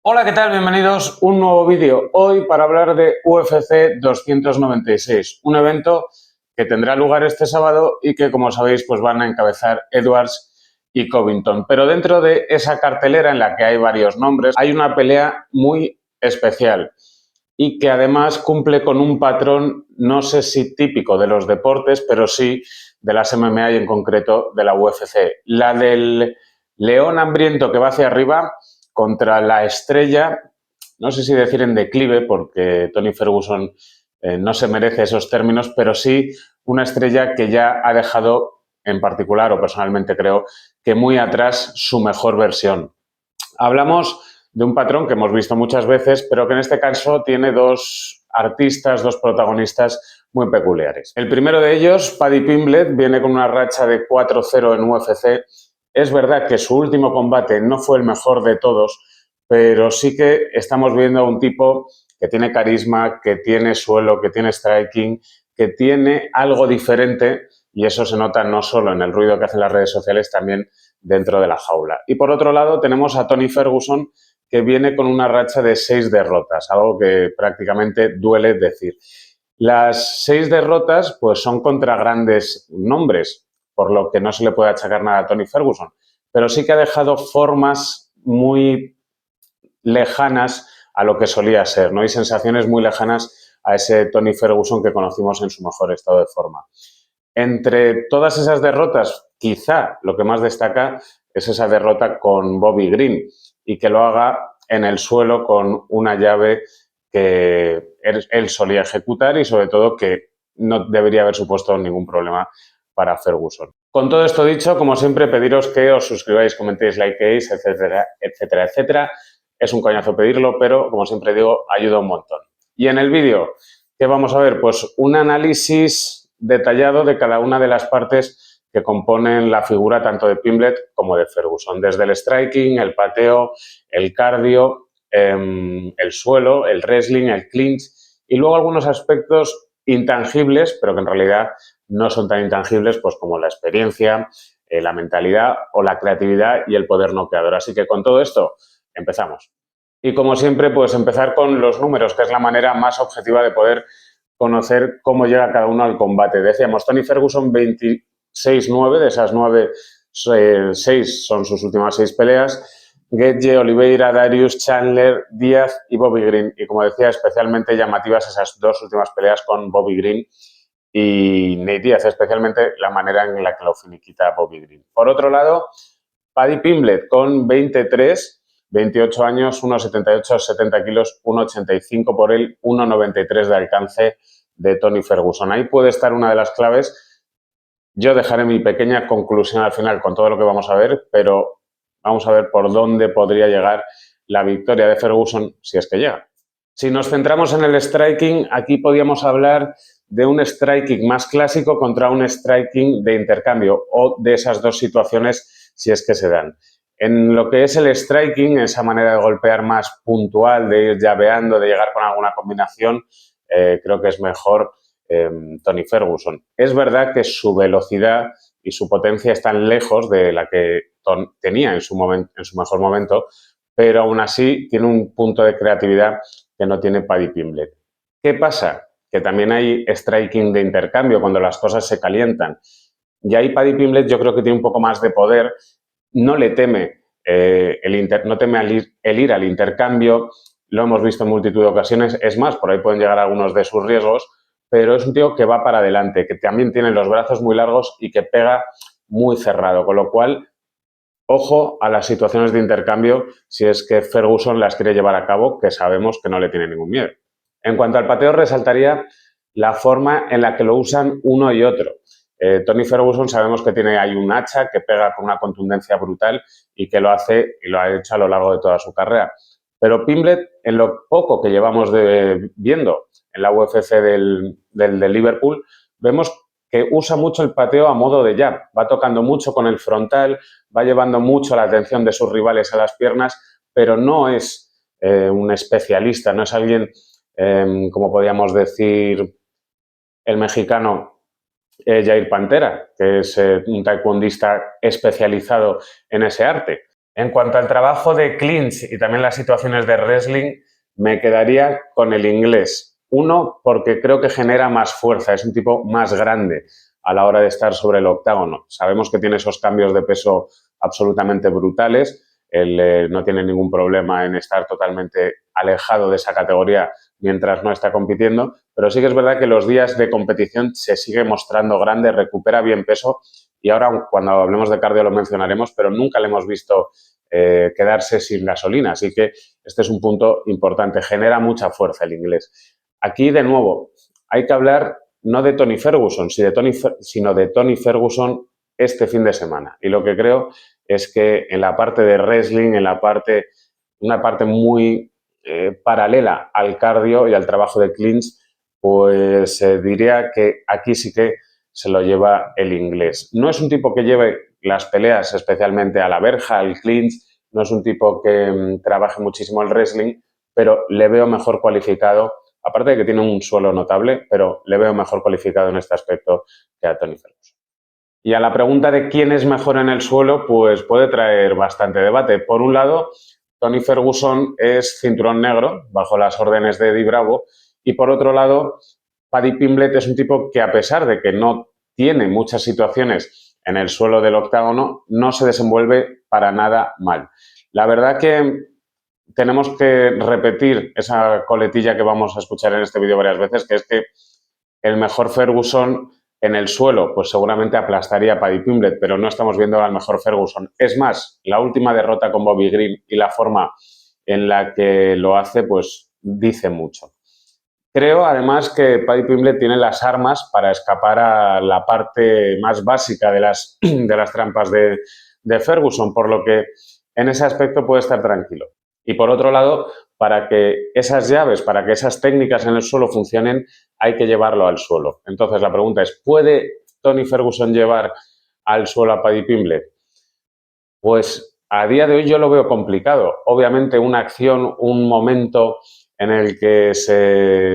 Hola, ¿qué tal? Bienvenidos a un nuevo vídeo. Hoy para hablar de UFC 296, un evento que tendrá lugar este sábado y que, como sabéis, pues van a encabezar Edwards y Covington. Pero dentro de esa cartelera en la que hay varios nombres, hay una pelea muy especial y que además cumple con un patrón, no sé si típico de los deportes, pero sí de las MMA y en concreto de la UFC. La del león hambriento que va hacia arriba contra la estrella, no sé si decir en declive, porque Tony Ferguson no se merece esos términos, pero sí una estrella que ya ha dejado, en particular, o personalmente creo, que muy atrás su mejor versión. Hablamos de un patrón que hemos visto muchas veces, pero que en este caso tiene dos artistas, dos protagonistas muy peculiares. El primero de ellos, Paddy Pimblett, viene con una racha de 4-0 en UFC. Es verdad que su último combate no fue el mejor de todos, pero sí que estamos viendo a un tipo que tiene carisma, que tiene suelo, que tiene striking, que tiene algo diferente, y eso se nota no solo en el ruido que hacen las redes sociales, también dentro de la jaula. Y por otro lado tenemos a Tony Ferguson, que viene con una racha de 6 derrotas, algo que prácticamente duele decir. Las 6 derrotas pues son contra grandes nombres, por lo que no se le puede achacar nada a Tony Ferguson, pero sí que ha dejado formas muy lejanas a lo que solía ser, ¿no? Y sensaciones muy lejanas a ese Tony Ferguson que conocimos en su mejor estado de forma. Entre todas esas derrotas, quizá lo que más destaca es esa derrota con Bobby Green y que lo haga en el suelo con una llave que él solía ejecutar y sobre todo que no debería haber supuesto ningún problema para Ferguson. Con todo esto dicho, como siempre, pediros que os suscribáis, comentéis, likeéis, etcétera, etcétera, etcétera. Es un coñazo pedirlo, pero como siempre digo, ayuda un montón. Y en el vídeo, ¿qué vamos a ver? Pues un análisis detallado de cada una de las partes que componen la figura tanto de Pimblett como de Ferguson, desde el striking, el pateo, el cardio, el suelo, el wrestling, el clinch y luego algunos aspectos intangibles, pero que en realidad no son tan intangibles pues como la experiencia, la mentalidad o la creatividad y el poder noqueador. Así que con todo esto empezamos. Y como siempre, pues empezar con los números, que es la manera más objetiva de poder conocer cómo llega cada uno al combate. Decíamos, Tony Ferguson 26-9, de esas 9, 6 son sus últimas 6 peleas. Gaethje, Oliveira, Darius, Chandler, Díaz y Bobby Green. Y como decía, especialmente llamativas esas dos últimas peleas con Bobby Green y Nate Díaz, especialmente la manera en la que lo finiquita Bobby Green. Por otro lado, Paddy Pimblett con 23, 28 años, 1,78, 70 kilos, 1,85 por él, 1,93 de alcance de Tony Ferguson. Ahí puede estar una de las claves. Yo dejaré mi pequeña conclusión al final con todo lo que vamos a ver, pero vamos a ver por dónde podría llegar la victoria de Ferguson si es que llega. Si nos centramos en el striking, aquí podríamos hablar de un striking más clásico contra un striking de intercambio o de esas dos situaciones si es que se dan. En lo que es el striking, esa manera de golpear más puntual, de ir llaveando, de llegar con alguna combinación, creo que es mejor Tony Ferguson. Es verdad que su velocidad y su potencia están lejos de la que tenía en su mejor momento, pero aún así tiene un punto de creatividad que no tiene Paddy Pimblett. ¿Qué pasa? Que también hay striking de intercambio cuando las cosas se calientan. Y ahí Paddy Pimblett yo creo que tiene un poco más de poder, no le teme, no teme el ir al intercambio, lo hemos visto en multitud de ocasiones, es más, por ahí pueden llegar algunos de sus riesgos, pero es un tío que va para adelante, que también tiene los brazos muy largos y que pega muy cerrado, con lo cual ojo a las situaciones de intercambio si es que Ferguson las quiere llevar a cabo, que sabemos que no le tiene ningún miedo. En cuanto al pateo, resaltaría la forma en la que lo usan uno y otro. Tony Ferguson sabemos que tiene ahí un hacha que pega con una contundencia brutal y que lo hace y lo ha hecho a lo largo de toda su carrera. Pero Pimblett, en lo poco que llevamos viendo en la UFC del Liverpool, vemos que usa mucho el pateo a modo de jab. Va tocando mucho con el frontal, va llevando mucho la atención de sus rivales a las piernas, pero no es un especialista, no es alguien, como podríamos decir, el mexicano Jair Pantera, que es un taekwondista especializado en ese arte. En cuanto al trabajo de clinch y también las situaciones de wrestling, me quedaría con el inglés. Uno, porque creo que genera más fuerza, es un tipo más grande a la hora de estar sobre el octágono. Sabemos que tiene esos cambios de peso absolutamente brutales. Él no tiene ningún problema en estar totalmente alejado de esa categoría mientras no está compitiendo, pero sí que es verdad que los días de competición se sigue mostrando grande, recupera bien peso y ahora cuando hablemos de cardio lo mencionaremos, pero nunca le hemos visto quedarse sin gasolina. Así que este es un punto importante. Genera mucha fuerza el inglés. Aquí, de nuevo, hay que hablar no de Tony Ferguson, sino de Tony Ferguson este fin de semana. Y lo que creo es que en la parte de wrestling, una parte muy paralela al cardio y al trabajo de clinch, pues diría que aquí sí que se lo lleva el inglés. No es un tipo que lleve las peleas especialmente a la verja, al clinch, no es un tipo que trabaje muchísimo el wrestling, pero le veo mejor cualificado, aparte de que tiene un suelo notable, pero le veo mejor cualificado en este aspecto que a Tony Ferguson. Y a la pregunta de quién es mejor en el suelo, pues puede traer bastante debate. Por un lado, Tony Ferguson es cinturón negro, bajo las órdenes de Eddie Bravo, y por otro lado, Paddy Pimblett es un tipo que a pesar de que no tiene muchas situaciones en el suelo del octágono, no se desenvuelve para nada mal. La verdad que tenemos que repetir esa coletilla que vamos a escuchar en este vídeo varias veces, que es que el mejor Ferguson en el suelo, pues seguramente aplastaría a Paddy Pimblett, pero no estamos viendo al mejor Ferguson. Es más, la última derrota con Bobby Green y la forma en la que lo hace, pues dice mucho. Creo, además, que Paddy Pimblett tiene las armas para escapar a la parte más básica de las trampas de Ferguson, por lo que en ese aspecto puede estar tranquilo. Y por otro lado, para que esas llaves, para que esas técnicas en el suelo funcionen, hay que llevarlo al suelo. Entonces, la pregunta es, ¿puede Tony Ferguson llevar al suelo a Paddy Pimblett? Pues a día de hoy yo lo veo complicado. Obviamente una acción, un momento en el que se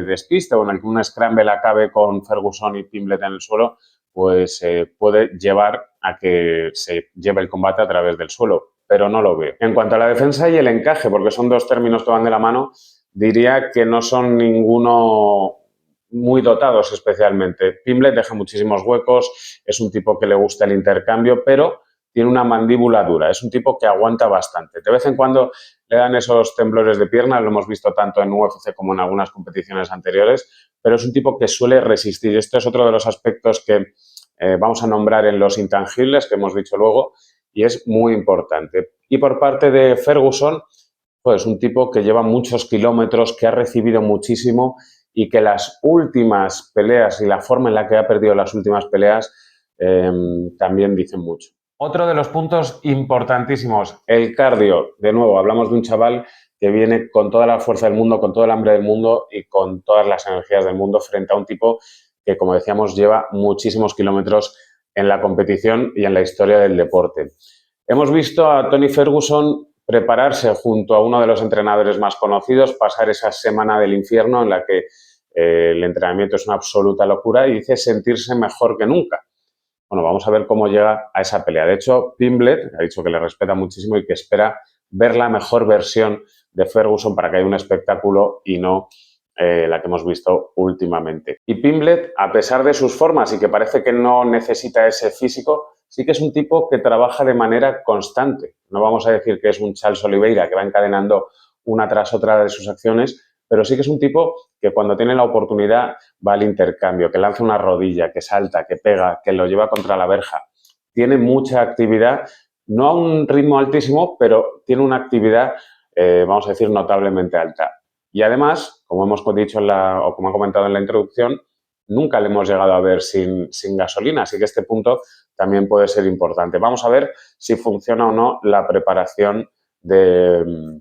despiste o en el que un scramble acabe con Ferguson y Pimblett en el suelo, pues puede llevar a que se lleve el combate a través del suelo, pero no lo veo. En cuanto a la defensa y el encaje, porque son dos términos que van de la mano, diría que no son ninguno muy dotados especialmente. Pimblett deja muchísimos huecos, es un tipo que le gusta el intercambio, pero tiene una mandíbula dura, es un tipo que aguanta bastante. De vez en cuando le dan esos temblores de piernas, lo hemos visto tanto en UFC como en algunas competiciones anteriores, pero es un tipo que suele resistir. Este es otro de los aspectos que vamos a nombrar en los intangibles, que hemos dicho luego, y es muy importante. Y por parte de Ferguson, pues un tipo que lleva muchos kilómetros, que ha recibido muchísimo y que las últimas peleas y la forma en la que ha perdido las últimas peleas también dicen mucho. Otro de los puntos importantísimos, el cardio. De nuevo, hablamos de un chaval que viene con toda la fuerza del mundo, con todo el hambre del mundo y con todas las energías del mundo frente a un tipo que, como decíamos, lleva muchísimos kilómetros en la competición y en la historia del deporte. Hemos visto a Tony Ferguson prepararse junto a uno de los entrenadores más conocidos, pasar esa semana del infierno en la que el entrenamiento es una absoluta locura y dice sentirse mejor que nunca. Bueno, vamos a ver cómo llega a esa pelea. De hecho, Pimblett ha dicho que le respeta muchísimo y que espera ver la mejor versión de Ferguson para que haya un espectáculo y no la que hemos visto últimamente. Y Pimblett, a pesar de sus formas y que parece que no necesita ese físico, sí que es un tipo que trabaja de manera constante. No vamos a decir que es un Charles Oliveira que va encadenando una tras otra de sus acciones, pero sí que es un tipo que cuando tiene la oportunidad va al intercambio, que lanza una rodilla, que salta, que pega, que lo lleva contra la verja. Tiene mucha actividad, no a un ritmo altísimo, pero tiene una actividad, vamos a decir, notablemente alta. Y además, como hemos dicho o como he comentado en la introducción, nunca le hemos llegado a ver sin gasolina, así que este punto también puede ser importante. Vamos a ver si funciona o no la preparación de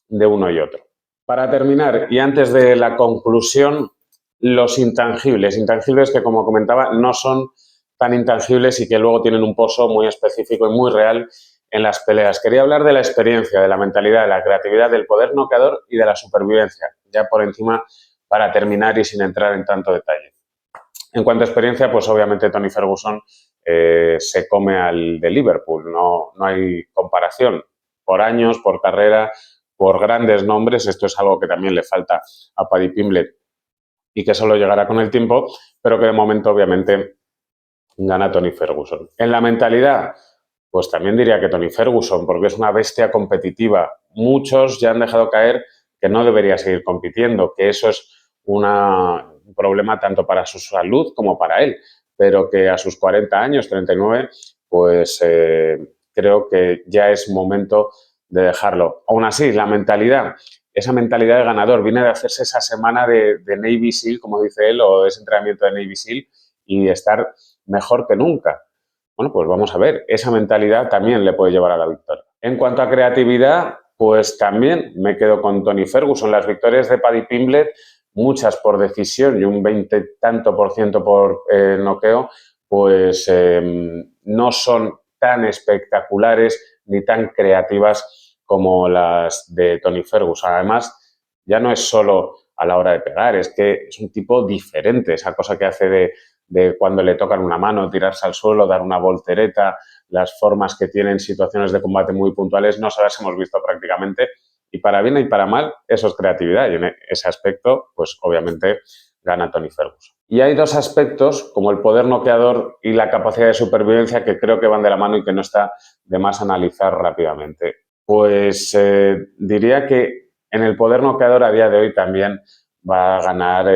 uno y otro. Para terminar, y antes de la conclusión, los intangibles. Intangibles que, como comentaba, no son tan intangibles y que luego tienen un pozo muy específico y muy real en las peleas. Quería hablar de la experiencia, de la mentalidad, de la creatividad, del poder noqueador y de la supervivencia, ya por encima para terminar y sin entrar en tanto detalle. En cuanto a experiencia, pues obviamente Tony Ferguson se come al de Liverpool, no hay comparación. por años, por carrera, por grandes nombres. Esto es algo que también le falta a Paddy Pimblett y que solo llegará con el tiempo, pero que de momento obviamente gana Tony Ferguson. En la mentalidad, pues también diría que Tony Ferguson, porque es una bestia competitiva. Muchos ya han dejado caer que no debería seguir compitiendo, que eso es un problema tanto para su salud como para él, pero que a sus 40 años, 39, pues creo que ya es momento de dejarlo. Aún así, la mentalidad, esa mentalidad de ganador, viene de hacerse esa semana de Navy SEAL, como dice él, o ese entrenamiento de Navy SEAL, y estar mejor que nunca. Bueno, pues vamos a ver, esa mentalidad también le puede llevar a la victoria. En cuanto a creatividad, pues también me quedo con Tony Ferguson. Las victorias de Paddy Pimblett, muchas por decisión y un 20 tanto por ciento por noqueo, pues no son tan espectaculares ni tan creativas como las de Tony Ferguson. Además, ya no es solo a la hora de pegar, es que es un tipo diferente, esa cosa que hace de cuando le tocan una mano, tirarse al suelo, dar una voltereta, las formas que tienen situaciones de combate muy puntuales, no se las hemos visto prácticamente. Y para bien y para mal, eso es creatividad. Y en ese aspecto, pues obviamente gana Tony Ferguson. Y hay dos aspectos, como el poder noqueador y la capacidad de supervivencia, que creo que van de la mano y que no está de más analizar rápidamente. Pues diría que en el poder noqueador a día de hoy también va a ganar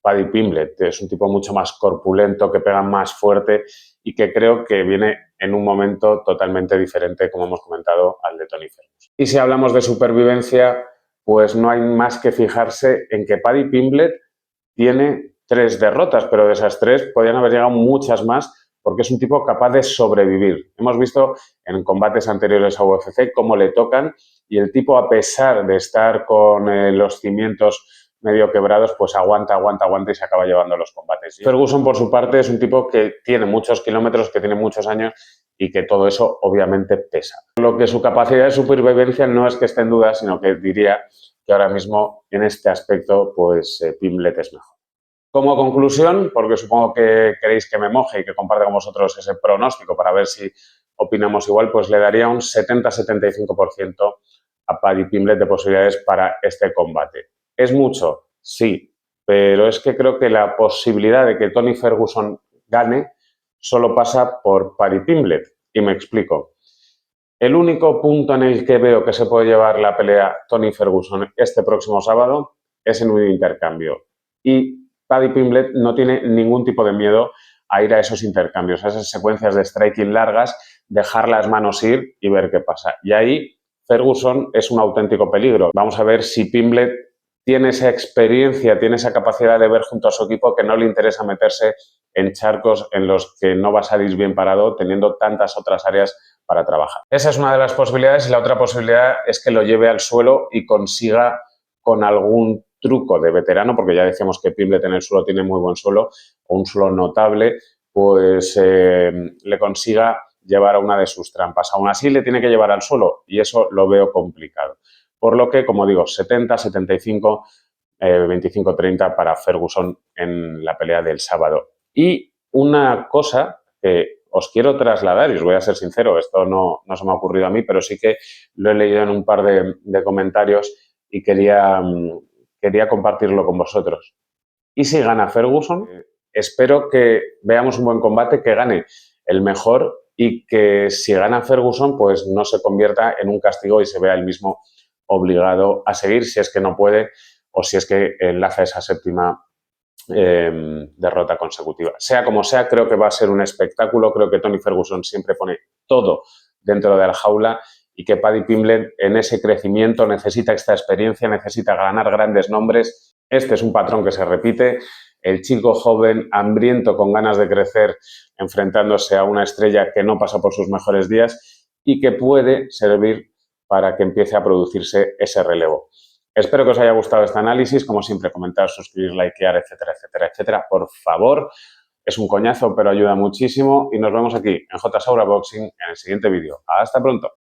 Paddy Pimblett. Es un tipo mucho más corpulento, que pega más fuerte y que creo que viene en un momento totalmente diferente, como hemos comentado, al de Tony Ferguson. Y si hablamos de supervivencia, pues no hay más que fijarse en que Paddy Pimblett tiene 3 derrotas, pero de esas 3 podrían haber llegado muchas más porque es un tipo capaz de sobrevivir. Hemos visto en combates anteriores a UFC cómo le tocan y el tipo, a pesar de estar con los cimientos medio quebrados, pues aguanta y se acaba llevando los combates. Ferguson, por su parte, es un tipo que tiene muchos kilómetros, que tiene muchos años y que todo eso obviamente pesa. Lo que su capacidad de supervivencia no es que esté en duda, sino que diría que ahora mismo en este aspecto pues Pimblett es mejor. Como conclusión, porque supongo que queréis que me moje y que comparte con vosotros ese pronóstico para ver si opinamos igual, pues le daría un 70-75% a Paddy Pimblett de posibilidades para este combate. ¿Es mucho? Sí, pero es que creo que la posibilidad de que Tony Ferguson gane solo pasa por Paddy Pimblett. Y me explico. El único punto en el que veo que se puede llevar la pelea Tony Ferguson este próximo sábado es en un intercambio. Y Paddy Pimblett no tiene ningún tipo de miedo a ir a esos intercambios, a esas secuencias de striking largas, dejar las manos ir y ver qué pasa. Y ahí Ferguson es un auténtico peligro. Vamos a ver si Pimblett tiene esa experiencia, tiene esa capacidad de ver junto a su equipo que no le interesa meterse en charcos en los que no va a salir bien parado, teniendo tantas otras áreas para trabajar. Esa es una de las posibilidades y la otra posibilidad es que lo lleve al suelo y consiga con algún truco de veterano, porque ya decíamos que Pimblett en el suelo tiene muy buen suelo, o un suelo notable, pues le consiga llevar a una de sus trampas. Aún así le tiene que llevar al suelo y eso lo veo complicado. Por lo que, como digo, 70-75, 25-30 para Ferguson en la pelea del sábado. Y una cosa que os quiero trasladar, y os voy a ser sincero, esto no se me ha ocurrido a mí, pero sí que lo he leído en un par de comentarios y quería compartirlo con vosotros. ¿Y si gana Ferguson? Espero que veamos un buen combate, que gane el mejor y que si gana Ferguson, pues no se convierta en un castigo y se vea él mismo obligado a seguir si es que no puede o si es que enlaza esa séptima derrota consecutiva. Sea como sea, creo que va a ser un espectáculo. Creo que Tony Ferguson siempre pone todo dentro de la jaula y que Paddy Pimblett en ese crecimiento necesita esta experiencia, necesita ganar grandes nombres. Este es un patrón que se repite. El chico joven, hambriento, con ganas de crecer, enfrentándose a una estrella que no pasa por sus mejores días y que puede servir para que empiece a producirse ese relevo. Espero que os haya gustado este análisis. Como siempre, comentar, suscribir, likear, etcétera, etcétera, etcétera. Por favor, es un coñazo, pero ayuda muchísimo. Y nos vemos aquí en JSaura Boxing en el siguiente vídeo. Hasta pronto.